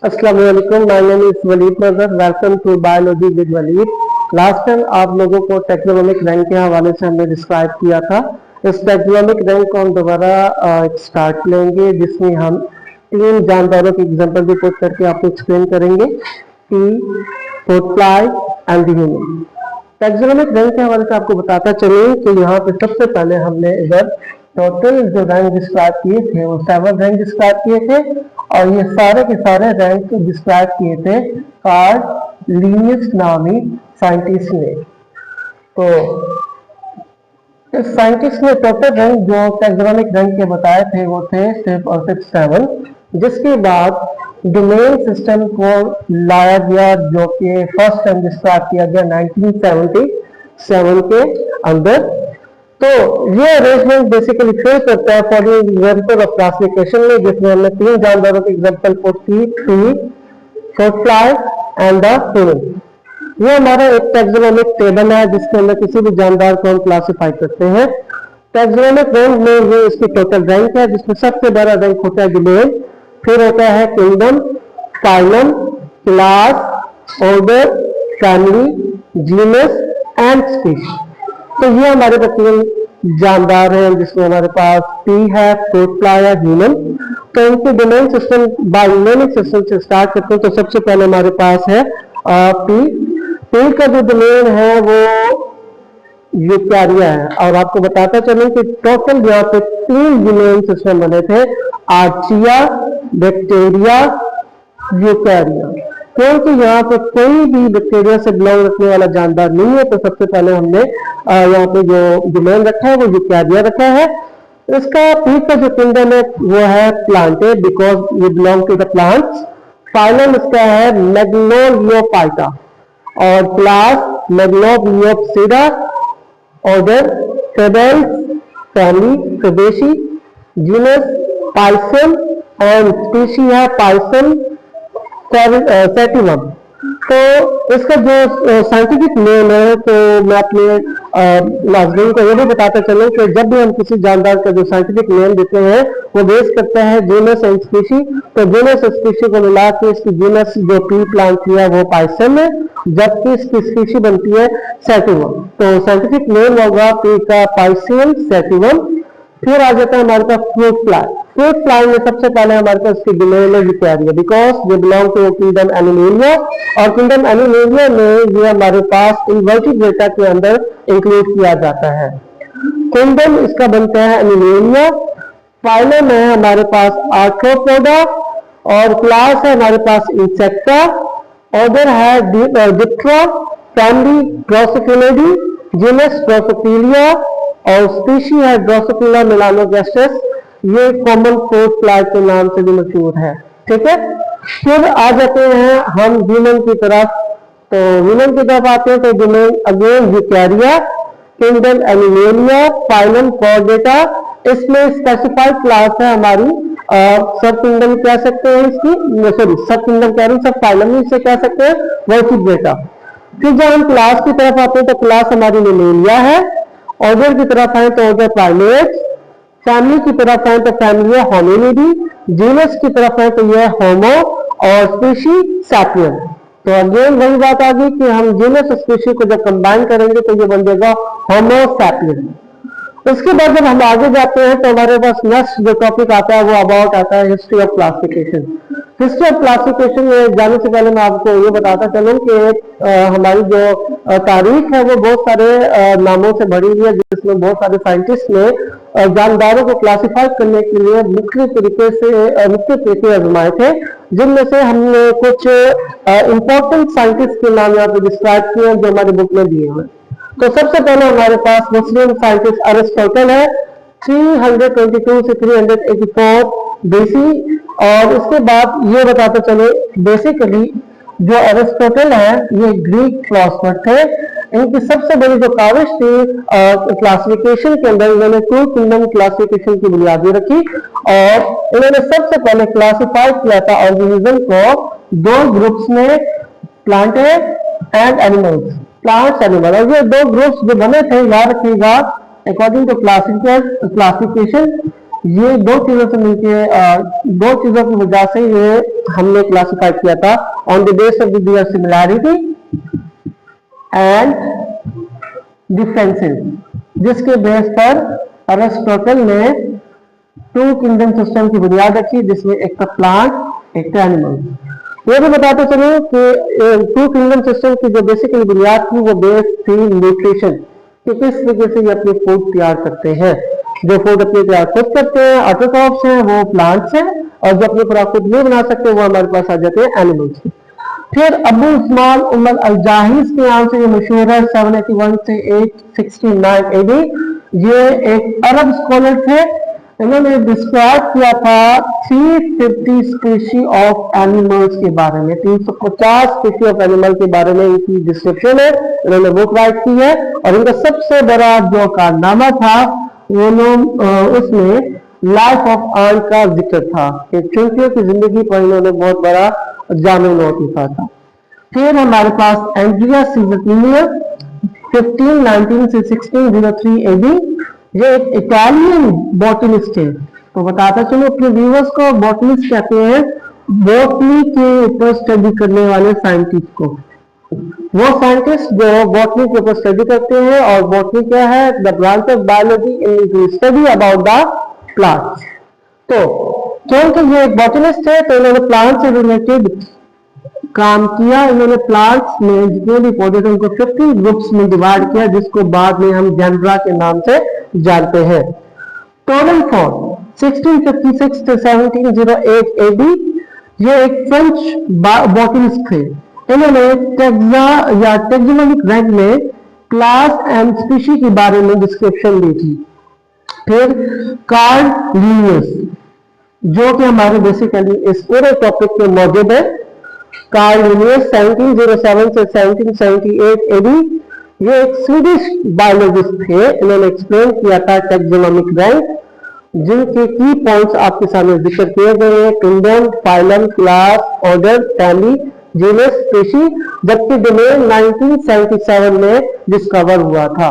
अस्सलाम वालेकुम, my name is Waleed Mazhar. Welcome to biology with Waleed. Last time आप लोगों को टेक्नोनॉमिक रैंक के हवाले से हमने डिस्क्राइब किया था। इस टेक्नोनॉमिक रैंक को हम दोबारा स्टार्ट लेंगे, जिसमें हम तीन जानदारों की एग्जांपल भी पुट करके आपको एक्सप्लेन करेंगे कि fruit fly and the human. Taxonomic rank के हवाले से आपको बताता चलूं कि यहाँ पे सबसे पहले हमने इधर टोटल जो रैंक डिस्क्राइब किए थे वो 7 रैंक डिस्क्राइब किए थे, और ये सारे के सारे रैंक डिस्क्राइब किए थे कार्ल लिनियस नामी साइंटिस्ट ने। तो इस साइंटिस्ट ने टोटल रैंक जो टेक्नोनॉमिक रैंक के बताए थे वो थे सिर्फ और सिर्फ 7। जिसके बाद डोमेन सिस्टम को लाया गया, जो कि फर्स्ट टाइम डिस्क्राइब किया गया 1977 के अंदर। तो ये अरेंजमेंट बेसिकली फेल करता है फॉलोइंग एग्जांपल ऑफ क्लासिफिकेशन में, जिसमें हमने तीन जानदारों की एग्जांपल पुट की, tree, fruit fly and the human. ये हमारा एक टैक्सोनॉमिक टेबल है जिसके अंदर किसी भी जानदार को हम क्लासिफाई करते हैं। टैक्सोनॉमिक रैंक में ये इसकी टोटल रैंक है, जिसमें सबसे बड़ा रैंक होता है डोमेन, फिर होता है kingdom, phylum, class, order, family, genus and species. तो ये हमारे तीन जानदार हैं, जिसमें हमारे पास पी है, फ्रूट फ्लाई है, ह्यूमन। तो इनके डोमेन सिस्टम बायोलॉजिक सिस्टम से स्टार्ट करते हैं। तो सबसे पहले हमारे पास है पी। पी का जो डोमेन है वो यूकैरिया है, और आपको बताता चलूं कि टोटल यहाँ पे 3 डोमेन सिस्टम बने थे, आर्चिया, बैक्टीरिया, यूकैरिया। क्योंकि यहाँ पे कोई भी बैक्टीरिया से बिलोंग रखने वाला जानदार नहीं है, तो सबसे पहले हमने यहाँ पे जो डोमेन रखा है वो यूकैरिया रखा है। इसका पी का जो किंगडम है वो है प्लांटे, बिकॉज ये belong to the plants. Phylum इसका है मैग्नोलियोफाइटा, और class Magnoliopsida, order Fabales, family Fabaceae, genus Pisum, और स्पीशी है पाइसम सेटिवम। तो इसका जो साइंटिफिक नेम है, तो मैं अपने नाज़रीन को ये भी बताता चलूं कि जब भी हम किसी जानदार का जो साइंटिफिक नेम देते हैं वो बेस करता है जीनस एंड स्पीशी। तो जीनस और स्पीशी को मिला के इसकी जीनस जो पी प्लांट किया वो पाइसम है, जबकि इसकी स्पीशी बनती है सेटिवम। तो साइंटिफिक नेम होगा पी का पाइसियम सेटिवम। फिर आ जाता है हमारे पास फ्रूट फ्लाई। फ्रूट फ्लाई में सबसे पहले हमारे पास इसकी डोमेन है यूकैरिया, बिकॉज ये बिलोंग टू किंगडम एनिमेलिया, और किंगडम एनिमेलिया में ये हमारे पास इन्वर्टिब्रेटा के अंदर इंक्लूड किया जाता है। किंगडम इसका बनता है एनिमेलिया। फाइलम है हमारे पास आर्थ्रोपोडा, और क्लास है हमारे पास इंसेक्टा, ऑर्डर है डिप्टेरा, फैमिली ड्रोसोफिलिडी, जीनस ड्रोसोफिलिया, और स्पीशी है ड्रोसोफिला मेलानोगैस्ट्रस। ये कॉमन फ्रूट फ्लाई के नाम से भी मशहूर है। ठीक है, फिर आ जाते हैं हम ह्यूमन की तरफ। तो ह्यूमन की तरफ आते हैं तो domain again यूकैरिया, kingdom animalia, phylum Chordata. इसमें स्पेसिफाइड क्लास है हमारी सब किंगडम कह सकते हैं इसकी, सॉरी सब किंगडम कह रहे हैं, सब फाइलम ही से कह सकते हैं, वर्टिब्रेटा। फिर जब हम क्लास की तरफ आते हैं तो क्लास हमारी मेलेरिया है। ऑर्डर की तरफ आए तो ऑर्डर प्राइमेट्स, फैमिली की तरफ आए तो फैमिली है होमिनिडी, जीनस की तरफ आए तो ये होमो, और स्पीशी सैपियन। तो अगेन वही बात आ गई कि हम जीनस और स्पीशी को जब कंबाइन करेंगे तो ये बन जाएगा होमो सैपियन। उसके बाद जब हम आगे जाते हैं तो हमारे पास नेक्स्ट जो टॉपिक आता है वो अबाउट आता है history of classification. History of classification में जाने से पहले मैं आपको ये बताता चलूं कि हमारी जो तारीख है वो बहुत सारे नामों से भरी हुई है, जिसमें बहुत सारे साइंटिस्ट ने जानदारों को क्लासिफाई करने के लिए मुख्तलिफ तरीके आजमाए थे, जिनमें से हमने कुछ इंपॉर्टेंट साइंटिस्ट के नाम यहाँ पे डिस्क्राइब किए हैं जो हमारी बुक में दिए हुए। तो सबसे पहले हमारे पास मुस्लिम साइंटिस्ट अरिस्टोटल है, 322 से 384 बीसी। और उसके बाद ये बताते चले बेसिकली जो अरिस्टोटल है ये ग्रीक फिलोसोफर थे। इनकी सबसे बड़ी जो काविश थी क्लासिफिकेशन के अंदर, इन्होंने 2 किंगडम क्लासिफिकेशन की बुनियादी रखी, और इन्होंने सबसे पहले क्लासिफाई किया था ऑर्गेनिज्म को 2 ग्रुप्स में, plant and animals, plants animal. और ये 2 ग्रुप्स जो बने थे याद रखिएगा अकॉर्डिंग टू क्लासिफिकेशन, ये दो चीजों से मिलकर दो चीजों की वजह से ये हमने क्लासिफाई किया था, on the base of the similarity and differences, जिसके बेस पर अरिस्टोटल ने टू किंगडम सिस्टम की बुनियाद रखी, जिसमें एक था प्लांट एक था एनिमल। ये भी बताते चले कि टू किंगडम सिस्टम की जो बेसिकली बुनियाद थी वो बेस थी न्यूट्रिशन, कि किस तरीके से ये अपने फूड तैयार करते हैं। जो फूड अपने तैयार खुद करते हैं ऑटोट्रॉफ्स हैं, वो प्लांट्स हैं, और जो अपने पूरा खुद नहीं बना सकते वो हमारे पास आ जाते हैं एनिमल्स। फिर अबू उस्मान उमर अल-जाहिज के नाम से ये मशहूर है, 781 से 869 एडी। ये एक अरब स्कॉलर थे, इन्होंने डिस्क्राइब किया था 350 स्पीशी ऑफ एनिमल्स के बारे में, 350 स्पीशी ऑफ एनिमल के बारे में इनकी डिस्क्रिप्शन है, इन्होंने बुक राइट की है। और इनका सबसे बड़ा जो कारनामा था वो उसमें लाइफ ऑफ आर्न का जिक्र था, कि चुनकियों की जिंदगी पर इन्होंने बहुत बड़ा जामे नोट लिखा था। फिर हमारे पास एंड्रिया सीजरटिनिया 1519 से 1603 एडी, ये एक इटालियन बॉटनिस्ट है। तो बताता चलो अपने व्यूअर्स को, बॉटनिस्ट कहते हैं बॉटनी के ऊपर स्टडी करने वाले साइंटिस्ट को, वो साइंटिस्ट जो बॉटनी के ऊपर स्टडी करते हैं। और बॉटनी क्या है? The branch of biology in to study about the plants. तो क्योंकि ये एक बॉटनिस्ट है तो इन्होंने प्लांट से रिलेटेड काम किया। इन्होंने प्लांट्स में जितने भी पौधे थे उनको 50 ग्रुप्स में डिवाइड किया, जिसको बाद में हम जेनरा के नाम से जानते हैं। टोरनफोर्ड 1656 से 1708 एडी, ये एक फ्रेंच बॉटनिस्ट थे। इन्होंने टेक्सा या टेक्सोनोमिक रैंक में क्लास एंड स्पीशी के बारे में डिस्क्रिप्शन दी थी। फिर कार्ल लिनियस, जो कि हमारे बेसिकली इस पूरे टॉपिक में मौजूद है। कार्ल लिनियस 1707 से 1778 एडी, ये एक स्वीडिश बायोलॉजिस्ट थे। इन्होंने एक्सप्लेन किया था टैक्सोनोमिक रैंक, जिनके की पॉइंट्स आपके सामने जिक्र किए गए हैं: kingdom, phylum, class, order, family, genus, species, जबकि डोमेन 1977 में डिस्कवर हुआ था।